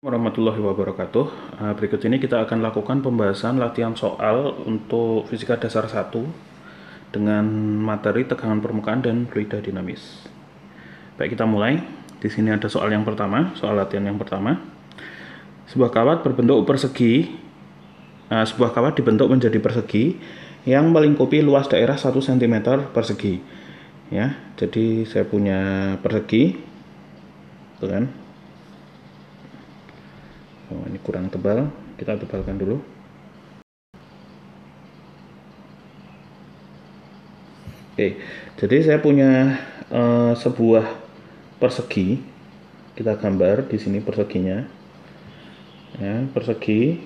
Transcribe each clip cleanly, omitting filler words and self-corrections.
Warahmatullahi wabarakatuh. Berikut ini kita akan lakukan pembahasan latihan soal untuk fisika dasar 1 dengan materi tegangan permukaan dan fluida dinamis. Baik, kita mulai. Di sini ada soal yang pertama, soal latihan yang pertama. Sebuah kawat dibentuk menjadi persegi yang melingkupi luas daerah 1 cm persegi. Ya, jadi saya punya persegi, tuh kan? Oh, ini kurang tebal, kita tebalkan dulu. Oke, jadi saya punya sebuah persegi. Kita gambar di sini perseginya. Ya, persegi.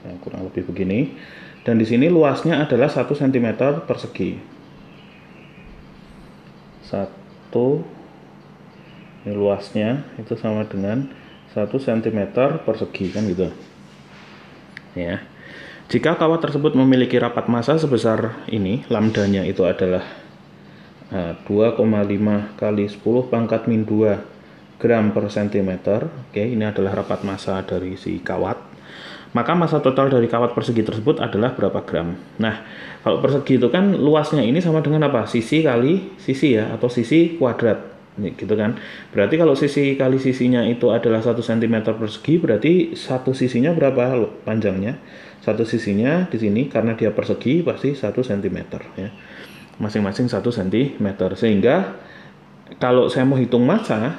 Ya, kurang lebih begini. Dan di sini luasnya adalah 1 cm persegi. 1, ini luasnya itu sama dengan 1 cm persegi, kan gitu. Ya. Jika kawat tersebut memiliki rapat massa sebesar ini, lambdanya itu adalah 2,5 kali 10 pangkat min 2 gram per cm. Oke, ini adalah rapat massa dari si kawat. Maka massa total dari kawat persegi tersebut adalah berapa gram? Nah, kalau persegi itu kan luasnya ini sama dengan apa? Sisi kali sisi ya, atau sisi kuadrat. Gitu kan. Berarti kalau sisi kali sisinya itu adalah 1 cm persegi, berarti satu sisinya berapa panjangnya? Satu sisinya di sini karena dia persegi pasti 1 cm ya. Masing-masing 1 cm. Sehingga kalau saya mau hitung massa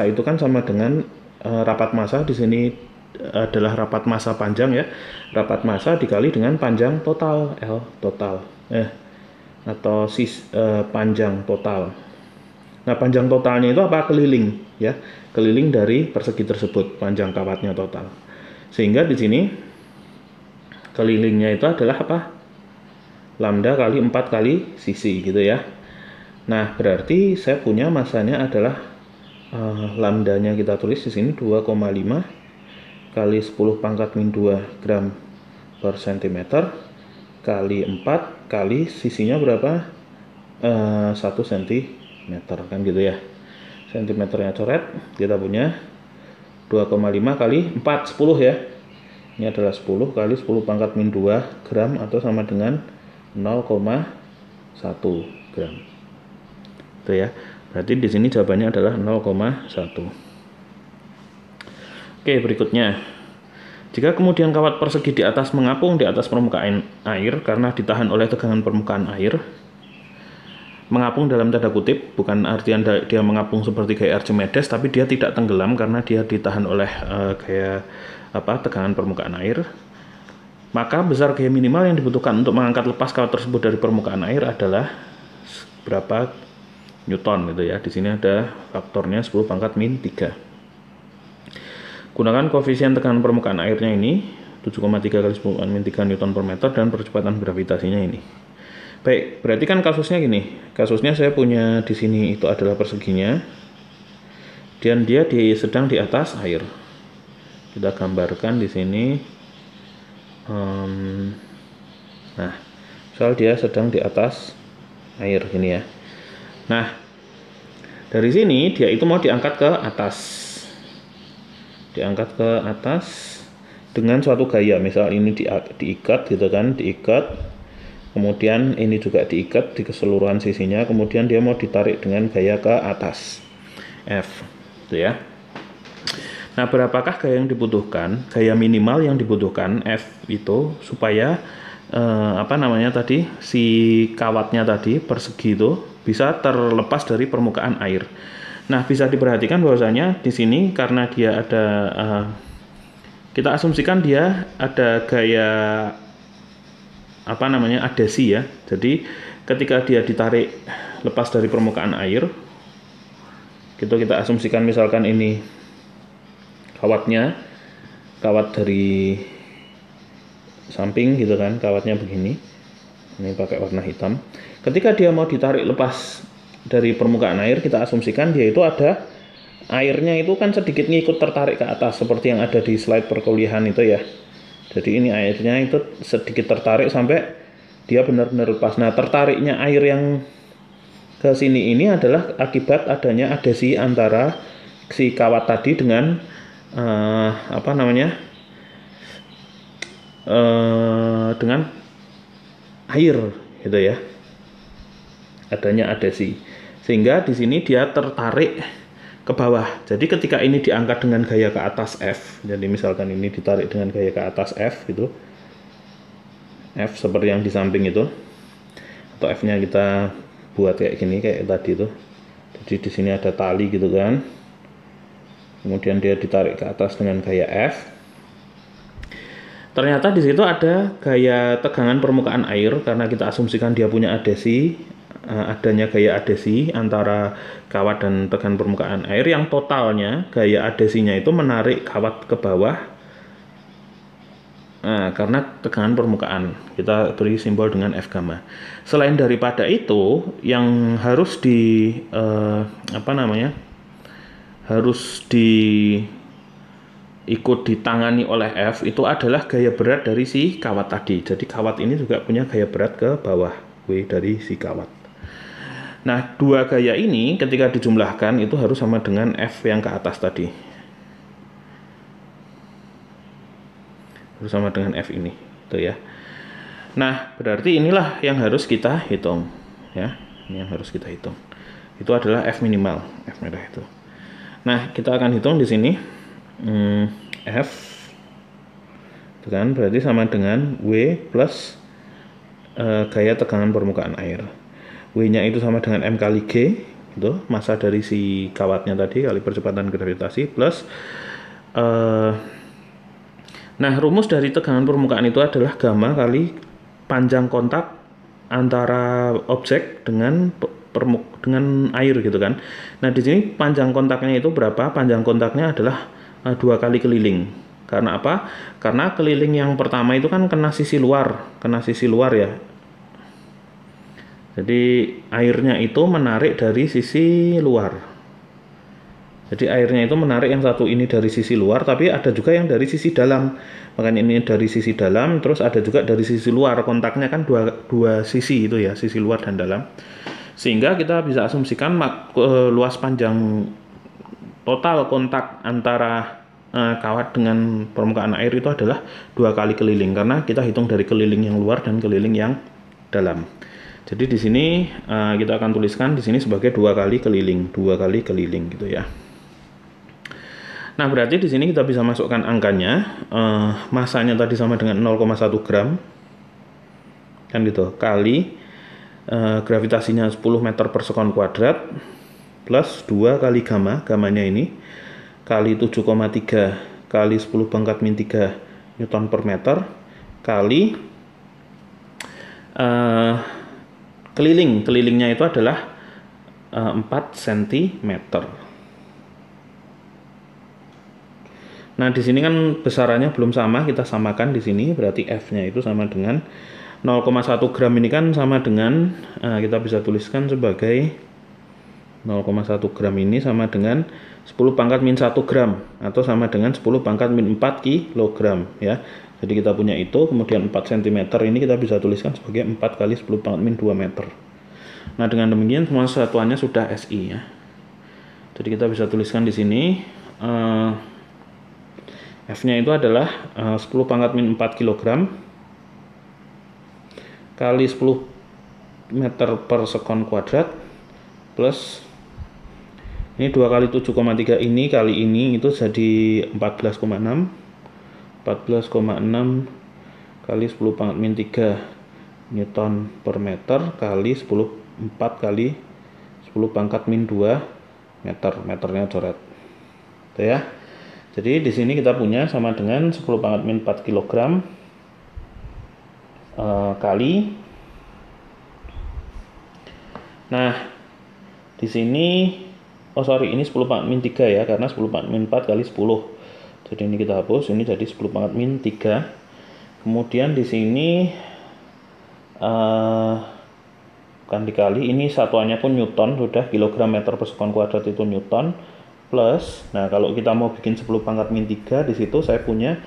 itu kan sama dengan rapat massa di sini adalah rapat massa panjang ya. Rapat massa dikali dengan panjang total, L total. Atau panjang total. Nah, panjang totalnya itu apa? Keliling ya. Keliling dari persegi tersebut, panjang kawatnya total. Sehingga di sini kelilingnya itu adalah apa? Lambda kali 4 kali sisi gitu ya. Nah, berarti saya punya massanya adalah lambdanya kita tulis di sini 2,5 kali 10 pangkat min 2 gram per cm kali 4 kali sisinya berapa? 1 cm kan gitu ya. Sentimeternya coret, kita punya 2,5 kali 4, 10 ya. Ini adalah 10 kali 10 pangkat min 2 gram atau sama dengan 0,1 gram. Itu ya. Berarti di sini jawabannya adalah 0,1. Oke, berikutnya. Jika kemudian kawat persegi di atas mengapung di atas permukaan air karena ditahan oleh tegangan permukaan air. Mengapung dalam tanda kutip, bukan artian dia mengapung seperti gaya Archimedes, tapi dia tidak tenggelam karena dia ditahan oleh tegangan permukaan air. Maka besar gaya minimal yang dibutuhkan untuk mengangkat lepas kawat tersebut dari permukaan air adalah berapa Newton gitu ya. Di sini ada faktornya 10 pangkat min 3. Gunakan koefisien tekanan permukaan airnya ini 7,3 kali 10 pangkat min 3 Newton per meter dan percepatan gravitasinya ini. Baik, berarti kan kasusnya gini. Kasusnya saya punya di sini itu adalah perseginya. Dan dia sedang di atas air. Kita gambarkan di sini. Nah, misal dia sedang di atas air gini ya. Nah, dari sini dia itu mau diangkat ke atas. Diangkat ke atas dengan suatu gaya. Misal ini diikat gitu kan, diikat. Kemudian ini juga diikat di keseluruhan sisinya, kemudian dia mau ditarik dengan gaya ke atas F, gitu ya. Nah, berapakah gaya yang dibutuhkan? Gaya minimal yang dibutuhkan F itu supaya si kawatnya tadi persegi itu bisa terlepas dari permukaan air. Nah, bisa diperhatikan bahwasanya di sini karena dia ada kita asumsikan dia ada gaya adhesi ya. Jadi ketika dia ditarik lepas dari permukaan air, gitu kita asumsikan misalkan ini kawat dari samping gitu kan, kawatnya begini. Ini pakai warna hitam. Ketika dia mau ditarik lepas dari permukaan air, kita asumsikan dia itu ada airnya itu kan sedikit ngikut tertarik ke atas seperti yang ada di slide perkuliahan itu ya. Jadi ini airnya itu sedikit tertarik sampai dia benar-benar lepas. Nah, tertariknya air yang ke sini ini adalah akibat adanya adhesi antara si kawat tadi dengan apa namanya, dengan air gitu ya, adanya adhesi, sehingga di sini dia tertarik ke bawah. Jadi ketika ini diangkat dengan gaya ke atas F, jadi misalkan ini ditarik dengan gaya ke atas F gitu, F seperti yang di samping itu, atau F-nya kita buat kayak gini kayak tadi itu. Jadi di sini ada tali gitu kan, kemudian dia ditarik ke atas dengan gaya F. Ternyata di situ ada gaya tegangan permukaan air karena kita asumsikan dia punya adhesi, adanya gaya adhesi antara kawat dan tegangan permukaan air yang totalnya gaya adhesinya itu menarik kawat ke bawah. Nah, karena tegangan permukaan kita beri simbol dengan F gamma. Selain daripada itu, yang harus harus ikut ditangani oleh F itu adalah gaya berat dari si kawat tadi. Jadi kawat ini juga punya gaya berat ke bawah, W dari si kawat. Nah, dua gaya ini ketika dijumlahkan itu harus sama dengan F yang ke atas tadi. Harus sama dengan F ini, gitu ya. Nah, berarti inilah yang harus kita hitung, ya. Ini yang harus kita hitung. Itu adalah F minimal, F merah itu. Nah, kita akan hitung di sini. F itu kan berarti sama dengan W plus gaya tegangan permukaan air. W-nya itu sama dengan M kali G, itu massa dari si kawatnya tadi kali percepatan gravitasi plus nah, rumus dari tegangan permukaan itu adalah gamma kali panjang kontak antara objek dengan air gitu kan. Nah, di sini panjang kontaknya itu berapa? Panjang kontaknya adalah 2 kali keliling. Karena apa? Karena keliling yang pertama itu kan kena sisi luar ya. Jadi airnya itu menarik dari sisi luar. Jadi airnya itu menarik yang satu ini dari sisi luar, tapi ada juga yang dari sisi dalam. Makanya ini dari sisi dalam, terus ada juga dari sisi luar. Kontaknya kan dua sisi itu ya, sisi luar dan dalam. Sehingga kita bisa asumsikan luas panjang total kontak antara kawat dengan permukaan air itu adalah 2 kali keliling, karena kita hitung dari keliling yang luar dan keliling yang dalam. Jadi di sini kita akan tuliskan di sini sebagai 2 kali keliling gitu ya. Nah, berarti di sini kita bisa masukkan angkanya, masanya tadi sama dengan 0,1 gram kan gitu, kali gravitasinya 10 meter per sekon kuadrat plus 2 kali gamanya ini kali 7,3 kali 10 pangkat min 3 Newton per meter kali kelilingnya itu adalah 4 cm. Nah, di sini kan besarannya belum sama, kita samakan di sini, berarti F-nya itu sama dengan 0,1 gram ini kan sama dengan kita bisa tuliskan sebagai 0,1 gram ini sama dengan 10 pangkat min 1 gram atau sama dengan 10 pangkat min 4 kilogram ya. Jadi kita punya itu, kemudian 4 cm ini kita bisa tuliskan sebagai 4 kali 10 pangkat min 2 meter. Nah, dengan demikian semua satuannya sudah SI ya. Jadi kita bisa tuliskan di sini F-nya itu adalah 10 pangkat min 4 kg kali 10 meter per sekon kuadrat plus ini 2 kali 7,3 ini kali ini itu jadi 14,6 kali 10 pangkat min 3 Newton per meter kali 4 kali 10 pangkat min 2 meter, meternya coret itu ya. Jadi di sini kita punya sama dengan 10 pangkat min 4 kg kali. Nah, di sini ini 10 pangkat min 3 ya, karena 10 pangkat min 4 kali 10. Jadi ini kita hapus, ini jadi 10 pangkat min 3. Kemudian di sini kan dikali, ini satuannya pun Newton, sudah kilogram meter per sekon kuadrat itu Newton plus, nah kalau kita mau bikin 10 pangkat min 3 di situ saya punya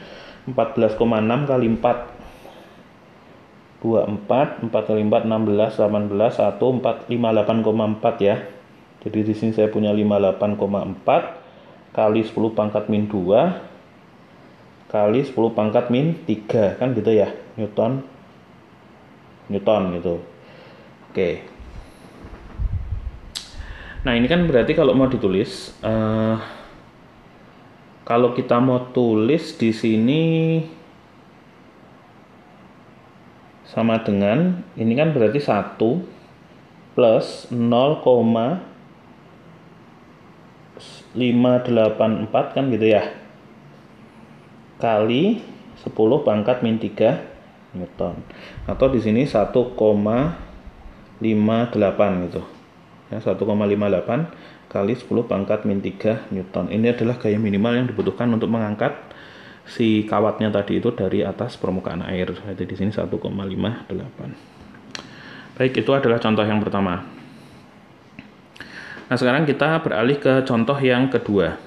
14,6 kali 4 24, 4 kali 4 16, 18, 1, 4, 58,4 ya. Jadi di sini saya punya 58,4 kali 10 pangkat min 2 kali 10 pangkat min 3 kan gitu ya, Newton gitu. Oke. Nah ini kan berarti kalau mau ditulis, kalau kita mau tulis di sini sama dengan ini kan berarti 1 plus 0,584 kan gitu ya, kali 10 pangkat min 3 Newton, atau di sini 1,58 gitu ya, 1,58 kali 10 pangkat min 3 Newton. Ini adalah gaya minimal yang dibutuhkan untuk mengangkat si kawatnya tadi itu dari atas permukaan air. Jadi di sini 1,58. Baik, itu adalah contoh yang pertama. Nah, sekarang kita beralih ke contoh yang kedua.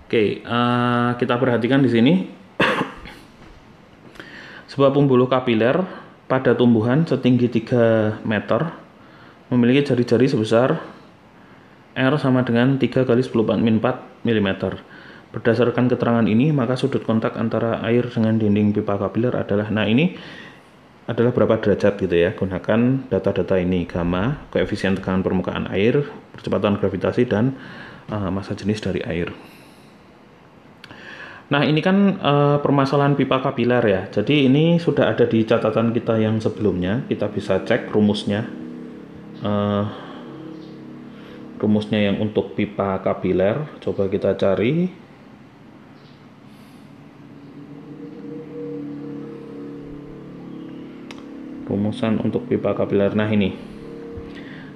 Oke, kita perhatikan di sini sebuah pembuluh kapiler pada tumbuhan setinggi 3 meter memiliki jari-jari sebesar R sama dengan 3 kali 10 min 4 mm. Berdasarkan keterangan ini, maka sudut kontak antara air dengan dinding pipa kapiler adalah, nah ini adalah berapa derajat gitu ya. Gunakan data-data ini, gamma, koefisien tekanan permukaan air, percepatan gravitasi, dan massa jenis dari air. Nah ini kan permasalahan pipa kapiler ya. Jadi ini sudah ada di catatan kita yang sebelumnya. Kita bisa cek rumusnya. Rumusnya yang untuk pipa kapiler. Coba kita cari. Rumusan untuk pipa kapiler. Nah ini.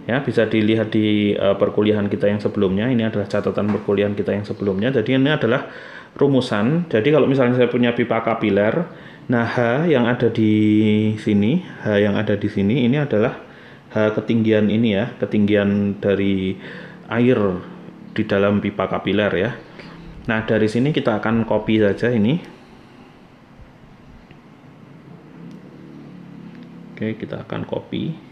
Ya, bisa dilihat di perkuliahan kita yang sebelumnya. Ini adalah catatan perkuliahan kita yang sebelumnya. Jadi ini adalah rumusan. Jadi kalau misalnya saya punya pipa kapiler, nah H yang ada di sini, ini adalah H ketinggian ini ya, ketinggian dari air di dalam pipa kapiler ya. Nah dari sini kita akan copy saja ini. Oke, kita akan copy.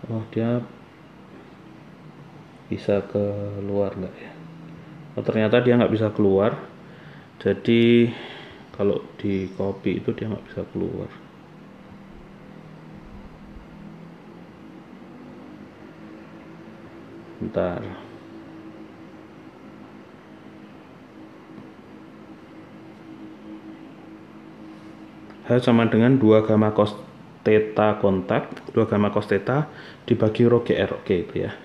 Oh, dia bisa keluar nggak ya? Oh, ternyata dia nggak bisa keluar. Jadi kalau di copy itu dia nggak bisa keluar. Bentar. H sama dengan 2 gamma cos theta kontak, 2 gamma cos theta dibagi rho GR. Oke itu ya.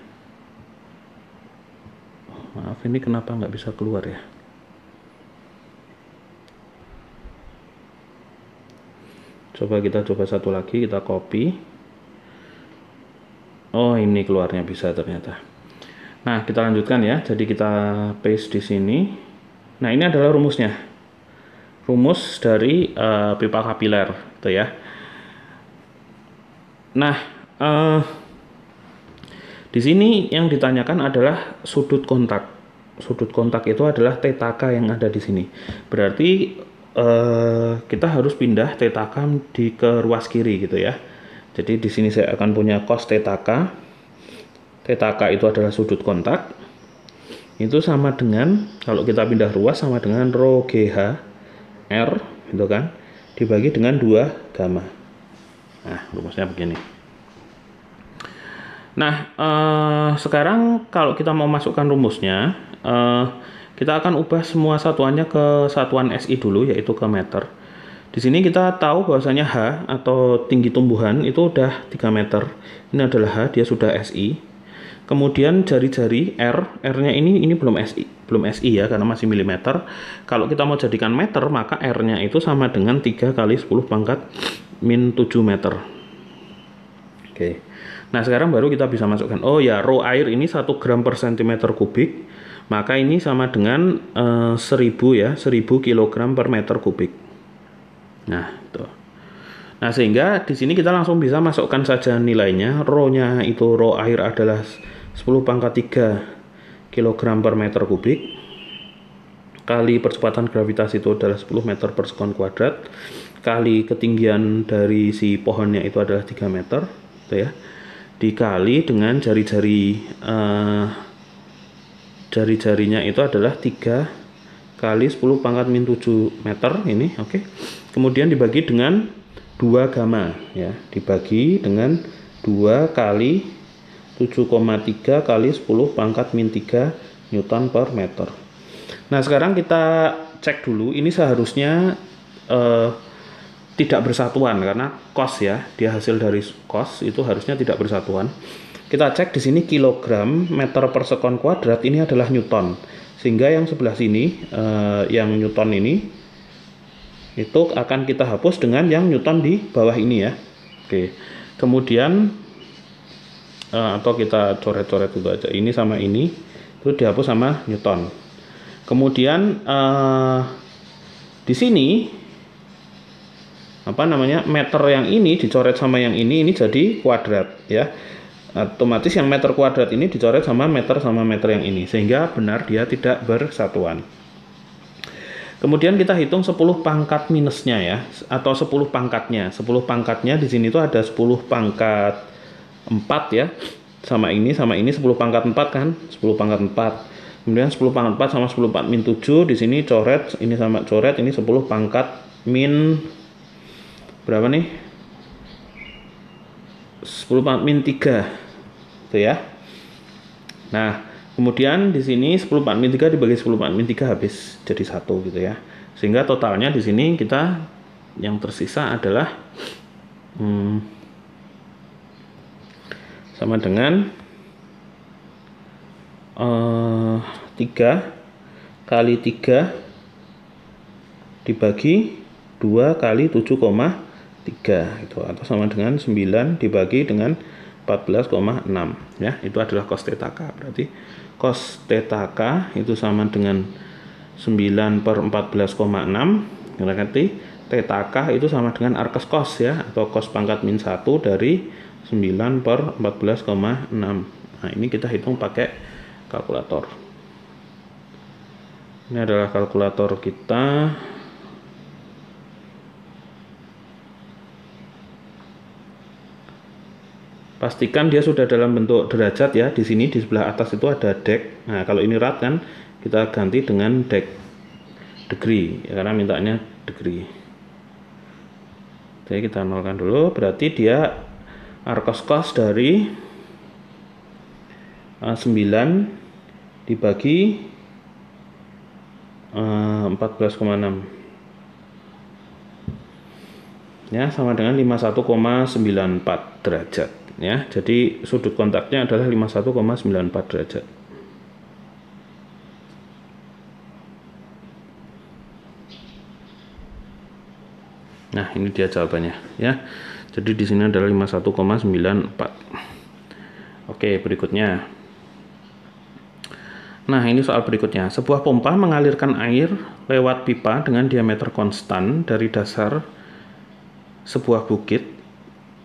Maaf, ini kenapa nggak bisa keluar ya? Coba kita coba satu lagi, kita copy. Oh ini keluarnya bisa ternyata. Nah kita lanjutkan ya. Jadi kita paste di sini. Nah ini adalah rumusnya. Rumus dari pipa kapiler, gitu ya. Nah, di sini yang ditanyakan adalah sudut kontak. Sudut kontak itu adalah theta K yang ada di sini. Berarti kita harus pindah theta K ke ruas kiri gitu ya. Jadi di sini saya akan punya cos theta K. Theta K itu adalah sudut kontak. Itu sama dengan, kalau kita pindah ruas, sama dengan rho GH R gitu kan, dibagi dengan 2 gamma. Nah rumusnya begini. Nah sekarang kalau kita mau masukkan rumusnya, kita akan ubah semua satuannya ke satuan SI dulu, yaitu ke meter. Di sini kita tahu bahwasanya H atau tinggi tumbuhan itu udah 3 meter. Ini adalah H, dia sudah SI. Kemudian jari-jari R-nya ini belum SI ya, karena masih milimeter. Kalau kita mau jadikan meter, maka R-nya itu sama dengan 3 kali 10 pangkat min 7 meter. Oke. Nah, sekarang baru kita bisa masukkan. Oh ya, rho air ini 1 gram per centimeter kubik. Maka ini sama dengan 1000 ya, 1000 kg per meter kubik. Nah, itu. Nah, sehingga di sini kita langsung bisa masukkan saja nilainya. Rho-nya itu, rho air adalah 10 pangkat 3 kg per meter kubik kali percepatan gravitasi itu adalah 10 meter per sekon kuadrat kali ketinggian dari si pohonnya itu adalah 3 meter, gitu ya, dikali dengan jari-jarinya itu adalah 3 kali 10 pangkat min 7 meter ini, oke. Kemudian dibagi dengan 2 gamma, ya, dibagi dengan 2 kali 7,3 kali 10 pangkat min 3 Newton per meter. Nah, sekarang kita cek dulu, ini seharusnya tidak bersatuan karena cos, ya, dia hasil dari cos itu harusnya tidak bersatuan. Kita cek di sini kilogram meter per sekon kuadrat ini adalah newton, sehingga yang sebelah sini yang newton ini itu akan kita hapus dengan yang newton di bawah ini, ya. Oke, kemudian atau kita coret-coret dulu aja, ini sama ini itu dihapus sama newton. Kemudian di sini meter yang ini dicoret sama yang ini jadi kuadrat, ya. Otomatis yang meter kuadrat ini dicoret sama meter yang ini, sehingga benar dia tidak bersatuan. Kemudian kita hitung 10 pangkat minusnya, ya, atau 10 pangkatnya. 10 pangkatnya di sini tuh ada 10 pangkat 4, ya. Sama ini 10 pangkat 4 kan? 10 pangkat 4. Kemudian 10 pangkat 4 sama 10 pangkat min 7 di sini coret, ini sama coret, ini 10 pangkat min berapa nih? 10 pangkat min 3. Itu, ya. Nah, kemudian di sini 10 pangkat min 3 dibagi 10 pangkat min 3 habis jadi 1, gitu, ya. Sehingga totalnya di sini kita yang tersisa adalah sama dengan 3 kali 3 dibagi 2 kali 7,3 itu, atau sama dengan 9 dibagi dengan 14,6, ya. Itu adalah cos theta K. Berarti cos theta K itu sama dengan 9 per 14,6. Berarti theta K itu sama dengan arcus cos, ya, atau cos pangkat min 1 dari 9 per 14,6. Nah, ini kita hitung pakai kalkulator. Ini adalah kalkulator kita. Pastikan dia sudah dalam bentuk derajat, ya. Di sini di sebelah atas itu ada dek. Nah, kalau ini rad kan kita ganti dengan dek degree, ya, karena mintanya degree. Jadi kita nolkan dulu. Berarti dia arcus cos dari 9 dibagi 14,6, ya, sama dengan 51,94 derajat, ya. Jadi sudut kontaknya adalah 51,94 derajat. Nah, ini dia jawabannya, ya. Jadi di sini adalah 51,94. Oke, berikutnya. Nah, ini soal berikutnya. Sebuah pompa mengalirkan air lewat pipa dengan diameter konstan dari dasar sebuah bukit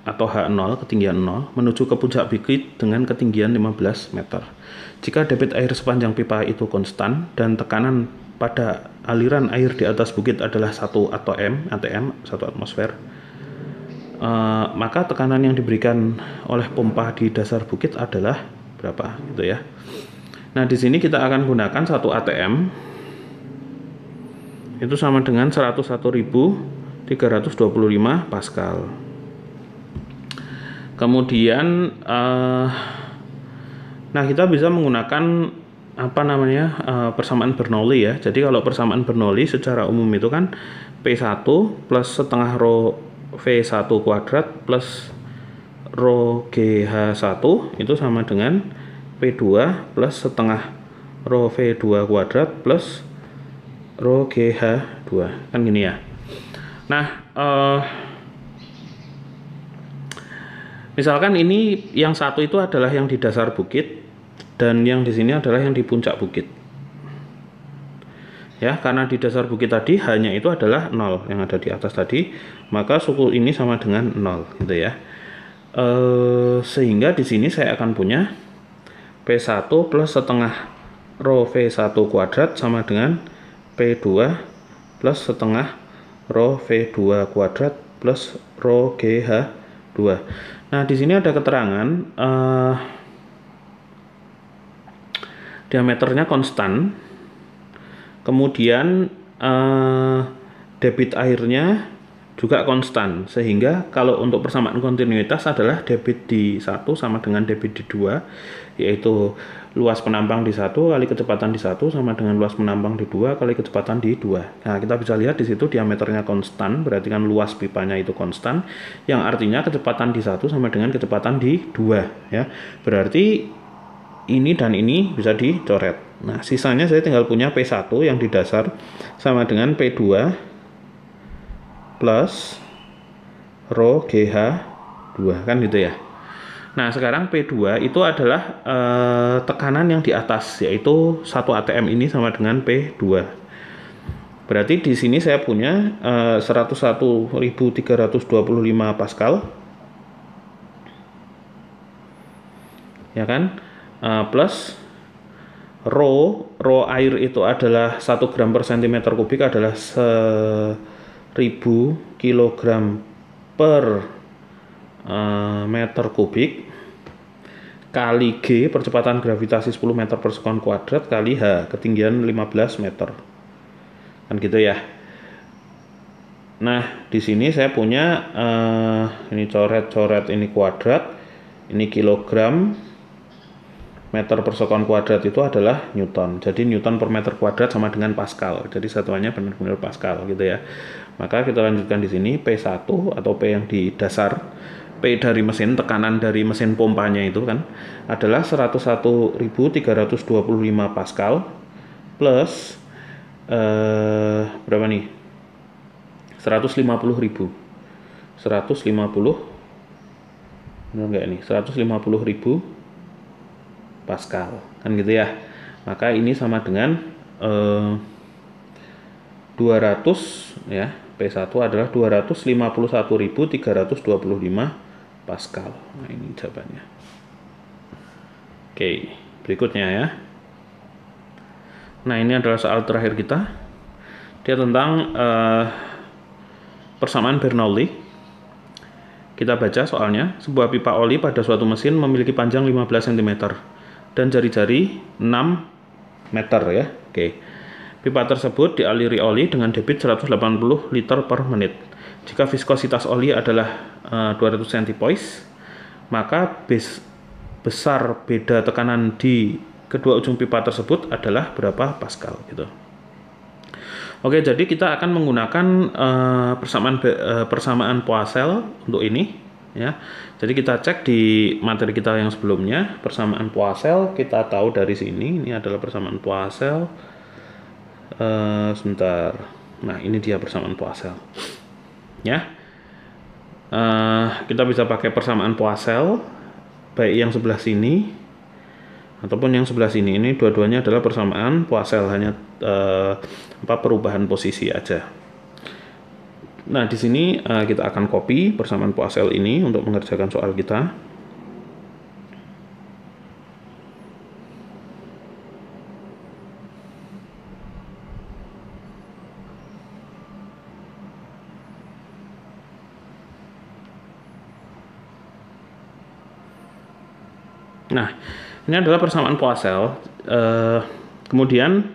atau H0, ketinggian 0, menuju ke puncak bukit dengan ketinggian 15 meter. Jika debit air sepanjang pipa itu konstan dan tekanan pada aliran air di atas bukit adalah 1 atm, 1 atmosfer, maka tekanan yang diberikan oleh pompa di dasar bukit adalah berapa, gitu, ya. Nah, di sini kita akan gunakan 1 atm itu sama dengan 101.325 Pascal. Kemudian nah, kita bisa menggunakan persamaan Bernoulli, ya. Jadi kalau persamaan Bernoulli secara umum itu kan P1 plus setengah rho V1 kuadrat plus rho GH1 itu sama dengan P2 plus setengah rho V2 kuadrat plus rho GH2, kan gini, ya. Nah, misalkan ini yang satu itu adalah yang di dasar bukit dan yang di sini adalah yang di puncak bukit, ya. Karena di dasar bukit tadi hanya itu adalah 0 yang ada di atas tadi, maka suku ini sama dengan 0, gitu, ya. Sehingga di sini saya akan punya P1 plus setengah rho V1 kuadrat sama dengan P2 plus setengah rho V2 kuadrat plus rho GH2. Nah, di sini ada keterangan diameternya konstan. Kemudian debit airnya juga konstan, sehingga kalau untuk persamaan kontinuitas adalah debit di 1 sama dengan debit di 2, yaitu luas penampang di 1 kali kecepatan di 1 sama dengan luas penampang di 2 kali kecepatan di 2. Nah, kita bisa lihat di situ diameternya konstan, berarti kan luas pipanya itu konstan, yang artinya kecepatan di 1 sama dengan kecepatan di 2 ya. Berarti ini dan ini bisa dicoret. Nah, sisanya saya tinggal punya P1 yang di dasar sama dengan P2 plus rho GH2 kan gitu ya. Nah, sekarang P2 itu adalah tekanan yang di atas, yaitu 1 atm ini sama dengan P2. Berarti di sini saya punya 101.325 Pascal. Ya kan? Plus rho air itu adalah 1 gram per cm kubik adalah 1000 kg per meter kubik kali G percepatan gravitasi 10 meter per sekon kuadrat kali H ketinggian 15 meter kan gitu ya. Nah, di sini saya punya ini coret-coret, ini kuadrat, ini kilogram, meter per sekon kuadrat itu adalah Newton. Jadi Newton per meter kuadrat sama dengan Pascal. Jadi satuannya benar-benar Pascal gitu ya. Maka kita lanjutkan di sini P1 atau P yang di dasar, P dari mesin, tekanan dari mesin pompanya itu kan adalah 101.325 Pascal plus berapa nih? 150.000. 150 benar enggak ini? 150.000 Pascal kan gitu ya. Maka ini sama dengan 200 ya. P1 adalah 251.325 Pascal. Nah, ini jawabannya. Oke, berikutnya ya. Nah, ini adalah soal terakhir kita. Dia tentang persamaan Bernoulli. Kita baca soalnya. Sebuah pipa oli pada suatu mesin memiliki panjang 15 cm dan jari-jari 6 meter ya. Oke. Pipa tersebut dialiri oli dengan debit 180 liter per menit. Jika viskositas oli adalah 200 centipoise, maka besar beda tekanan di kedua ujung pipa tersebut adalah berapa Pascal gitu. Oke, jadi kita akan menggunakan persamaan Poiseuille untuk ini ya. Jadi kita cek di materi kita yang sebelumnya, persamaan Poiseuille kita tahu dari sini. Ini adalah persamaan Poiseuille. Sebentar. Nah, ini dia persamaan Poiseuille. Ya. Kita bisa pakai persamaan Poiseuille baik yang sebelah sini ataupun yang sebelah sini. Ini dua-duanya adalah persamaan Poiseuille, hanya perubahan posisi aja. Nah, di sini kita akan copy persamaan Poiseuille ini untuk mengerjakan soal kita. Nah, ini adalah persamaan Poiseuille. Kemudian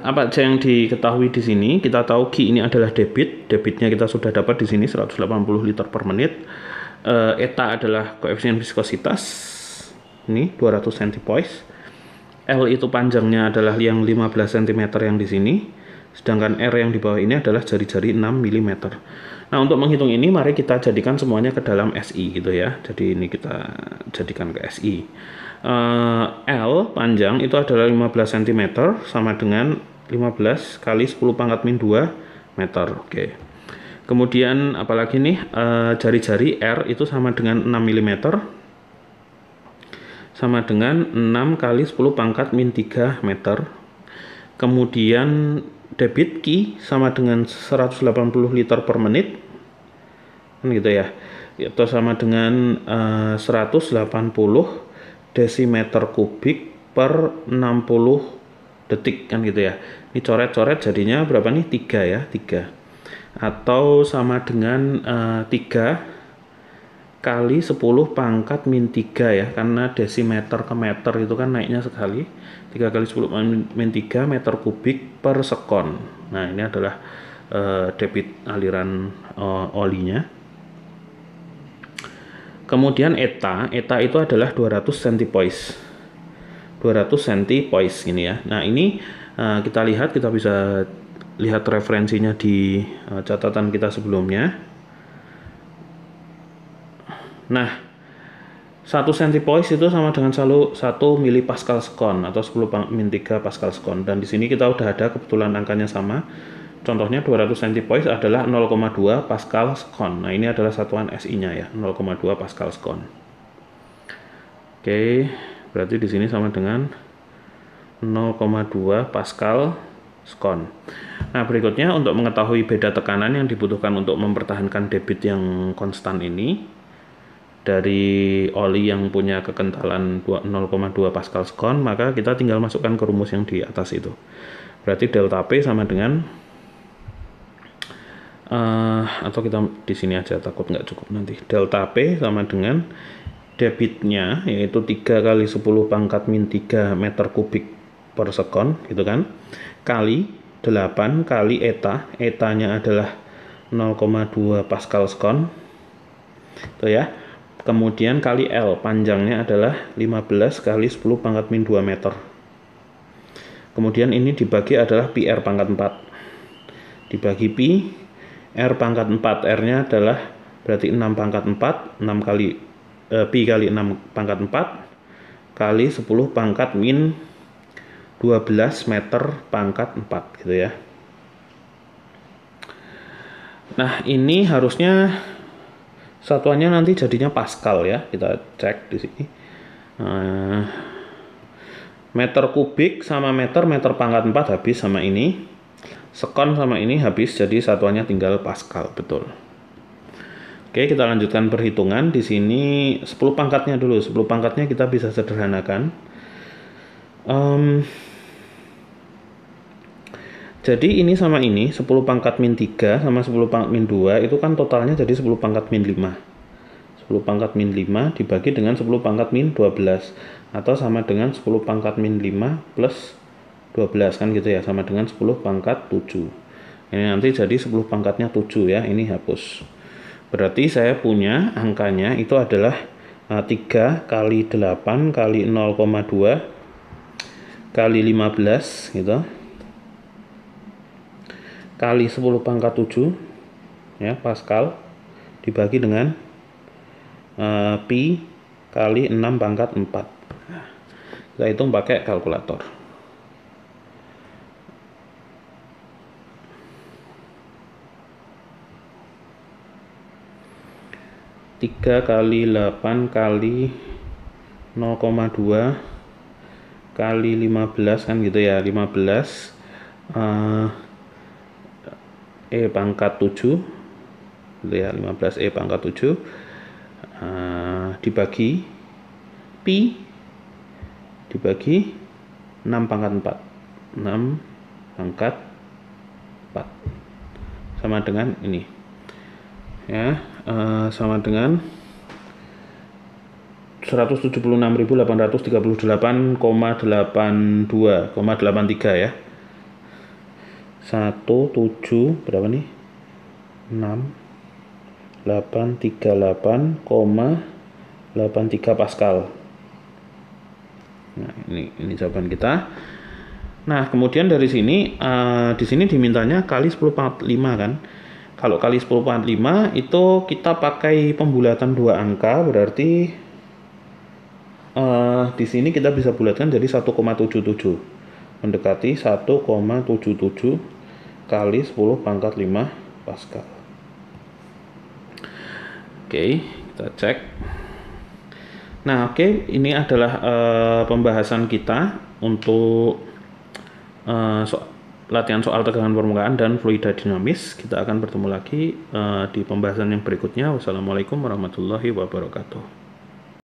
apa aja yang diketahui di sini? Kita tahu Q ini adalah debit. Debitnya kita sudah dapat di sini 180 liter per menit. Eta adalah koefisien viskositas. Ini 200 centipoise. L itu panjangnya adalah yang 15 cm yang di sini. Sedangkan R yang di bawah ini adalah jari-jari 6 mm. Nah, untuk menghitung ini mari kita jadikan semuanya ke dalam SI gitu ya. Jadi ini kita jadikan ke SI. L panjang itu adalah 15 cm sama dengan 15 kali 10 pangkat min 2 meter. Oke. Kemudian apalagi nih, jari-jari R itu sama dengan 6 mm sama dengan 6 kali 10 pangkat min 3 meter. Kemudian debit Q sama dengan 180 liter per menit kan gitu ya, itu sama dengan 180 desimeter kubik per 60 detik kan gitu ya. Ini coret-coret jadinya berapa nih? 3 ya, 3. Atau sama dengan 3 kali 10 pangkat min 3 ya, karena desimeter ke meter itu kan naiknya sekali. 3 kali 10 min 3 meter kubik per sekon. Nah, ini adalah debit aliran olinya. Kemudian eta itu adalah 200 centipoise. 200 centipoise ini ya. Nah, ini kita lihat, kita bisa lihat referensinya di catatan kita sebelumnya. Nah, 1 centipoise itu sama dengan 1 milipascal sekon atau 10 min 3 pascal sekon. Dan di sini kita udah ada kebetulan angkanya sama. Contohnya 200 centipoise adalah 0,2 pascal sekon. Nah, ini adalah satuan SI-nya ya, 0,2 pascal sekon. Oke, berarti di sini sama dengan 0,2 pascal sekon. Nah, berikutnya untuk mengetahui beda tekanan yang dibutuhkan untuk mempertahankan debit yang konstan ini dari oli yang punya kekentalan 0,2 pascal sekon, maka kita tinggal masukkan ke rumus yang di atas itu. Berarti delta P sama dengan atau kita di sini aja, takut nggak cukup nanti. Delta P sama dengan debitnya, yaitu 3 kali 10 pangkat min 3 meter kubik per sekon gitu kan, kali 8 kali etanya adalah 0,2 pascal sekon itu ya. Kemudian kali L, panjangnya adalah 15 kali 10 pangkat min 2 meter. Kemudian ini dibagi adalah pi R pangkat 4. Dibagi pi R pangkat 4, R-nya adalah berarti 6 pangkat 4, 6 kali pi kali 6 pangkat 4 kali 10 pangkat min 12 meter pangkat 4 gitu ya. Nah, ini harusnya satuannya nanti jadinya pascal ya. Kita cek di sini. Meter kubik sama meter pangkat 4 habis sama ini. Sekon sama ini habis, jadi satuannya tinggal pascal, betul. Oke, kita lanjutkan perhitungan. Di sini 10 pangkatnya dulu. 10 pangkatnya kita bisa sederhanakan. Jadi ini sama ini, 10 pangkat min 3 sama 10 pangkat min 2, itu kan totalnya jadi 10 pangkat min 5. 10 pangkat min 5 dibagi dengan 10 pangkat min 12. Atau sama dengan 10 pangkat min 5 plus 12 kan gitu ya, sama dengan 10 pangkat 7. Ini nanti jadi 10 pangkatnya 7 ya, ini hapus. Berarti saya punya angkanya itu adalah 3 kali 8 kali 0,2 kali 15 gitu. Kali 10 pangkat 7 ya, pascal, dibagi dengan pi kali 6 pangkat 4. Kita hitung pakai kalkulator. 3 kali 8 kali 0,2 kali 15 kan gitu ya, 15 pangkat 7 gitu ya, 15 pangkat 7 dibagi pi dibagi 6 pangkat 4, 6 pangkat 4 sama dengan ini ya, sama dengan 176.838,83 ya. 17 berapa nih? 6838,83 pascal. Nah, ini jawaban kita. Nah, kemudian dari sini di sini dimintanya kali 10 pangkat 5 kan. Kalau kali 10 pangkat 5 itu kita pakai pembulatan 2 angka, berarti di sini kita bisa bulatkan jadi 1,77, mendekati 1,77 kali 10 pangkat 5 pascal. Oke, kita cek. Nah, oke, ini adalah pembahasan kita untuk latihan soal tegangan permukaan dan fluida dinamis. Kita akan bertemu lagi di pembahasan yang berikutnya. Wassalamualaikum warahmatullahi wabarakatuh.